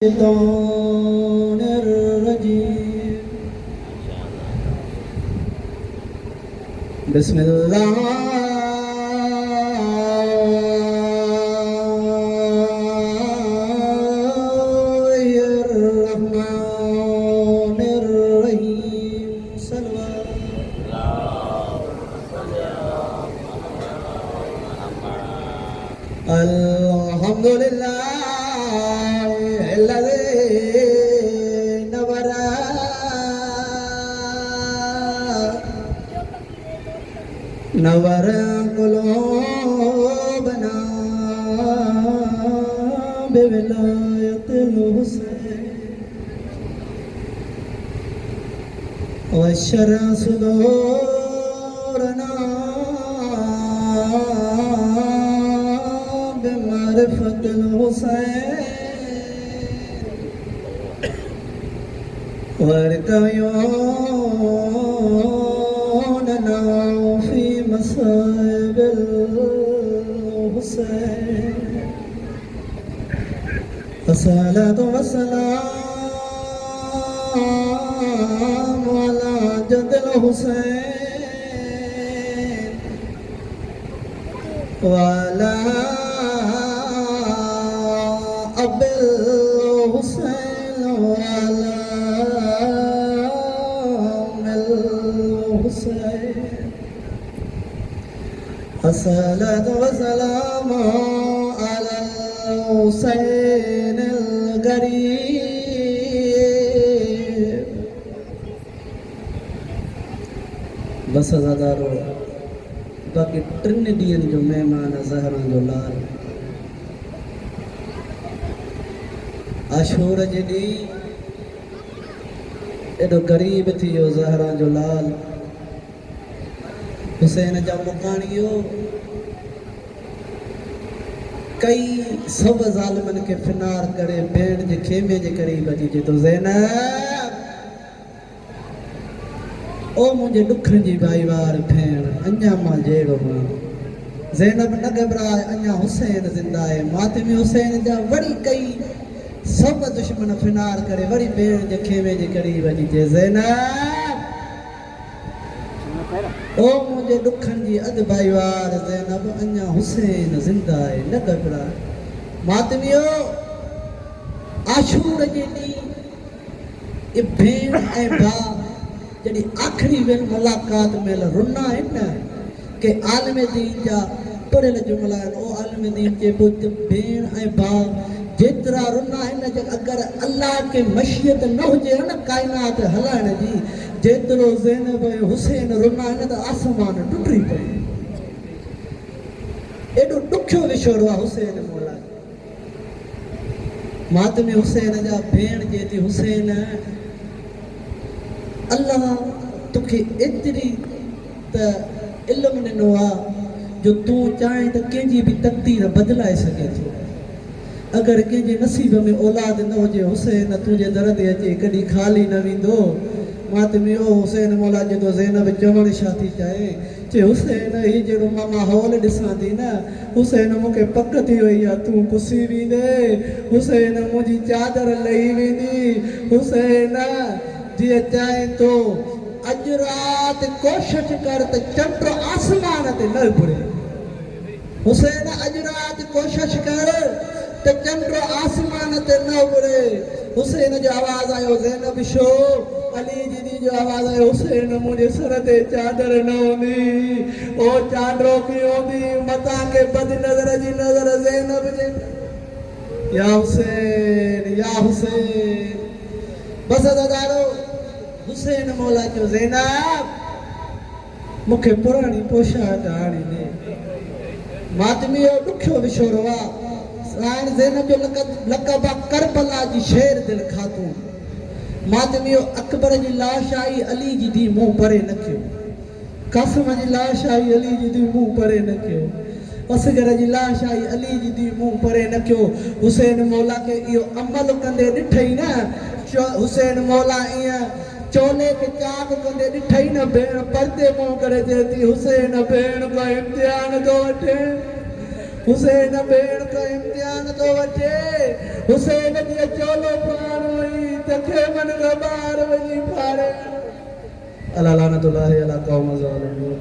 الشيطان الرجيم بسم الله الرحمن الرحيم الحمد لله الذي نور قلوبنا بولاية الحسين وشرح صدورنا بمعرفة الحسين وارك عيوننا في مصائب الحسين الصلاة والسلام على جد الحسين وعلى أب الحسين وعلى الصلاة والسلام على الحسين القريب बस हज़ारो बाक़ी टिन ॾींहंनि जो महिमान ज़हरा जो लाल आशूर जे ॾींहुं एॾो ग़रीब थी वियो ज़हरा जो लाल हुसैन जा मुकाणियो कई सब ज़ालिमनि खे फिनार करे भेण जे खेमे जे क़रीब अची चए थो ज़ैनब ओ मुंहिंजे ॾुखनि जी भाईवार भेण अञा मां जहिड़ो माण्हू ज़ैनब न घबराए अञा हुसैन ज़िंदा आहे मातमी हुसैन जा वरी कई सब दुश्मन फिनार करे वरी भेण जे खेमे जे क़रीब अची चए ज़ैनब ओ मुझे दुखन जी अद भाईवार ज़ैनब अञा हुसैन ज़िंदा है न घबरा मातमियो आशूर जे ॾींहुं ये भेण ऐं भाउ जॾहिं आख़िरी वेल मुलाक़ात महिल रुना आहिनि न के आलिम दीन जा पढ़ियल जुमिला आहिनि ओ आलिम दीन चइबो त भेण ऐं भाउ जेतिरा रुना आहिनि न अगरि अल्लाह खे मशीयत न हुजे न काइनात हलाइण जी जेतिरो ज़ैनब ऐं हुसैन रुना आहिनि त आसमान टुटी पए एॾो ॾुखियो विछोड़ो आहे हुसैन मौला मातमी हुसैन जा भेण चए थी हुसैन अल्लाह तोखे एतिरी त इल्मु ॾिनो आहे जो तूं चाहे त कंहिंजी बि तक़दीर बदिलाए सघे थो अगरि कंहिंजे नसीब में औलाद न हुजे हुसैन तुंहिंजे दर ते अचे कॾहिं ख़ाली न वेंदो मातमी ओ हुसैन मौला जेको ज़ैनब चवण छा थी चाहे चए हुसैन हीउ जहिड़ो मां माहौल ॾिसां थी न हुसैन मूंखे पक थी वई आहे तूं पुसी वेंदे हुसैन मुंहिंजी चादर लही वेंदी हुसैन जीअं चाहे तो अॼु राति कोशिशि कर त चंड आसमान ते न उभिरे हुसैन अॼु राति कोशिशि कर त चंड आसमान ते न उभिरे हुसैन जो आवाज़ आयो ज़ैनब शो अली जी जो आवाज़ आयो हुसैन मुंहिंजे सर ते चादर न हूंदी ओ चादरो की हूंदी मतां के बद नज़र जी नज़र ज़ैनब जे या हुसैन बस दादारो हुसैन मौला जो ज़ैनब मूंखे पुराणी पोशाक आणी ॾे मातमी जो ॾुखियो विछोड़ो आहे साईं ज़ैनब जो लक़ब आहे करबला जी शेर दिल ख़ातून मातमी अकबर जी लाश आई अली जी धी मुंहुं परे न कयो कासिम जी लाश आई अली जी धी मुंहुं परे न कयो असगर जी लाश आई अली जी धी मुंहुं परे न कयो हुसैन मौला खे इहो अमल कंदे ॾिठई न हुसैन मौला ईअं चोले के चाक कंदे ॾिठई न भेण परदे मुंहुं करे चए थी हुसैन भेण को इम्तिहान थो वठे हुसैन भेण को इम्तिहान तो वठे हुसैन जी चोलो रखे मन का बार वजी फाड़े अला लानतुल्लाह अला कौम ज़ालिमीन।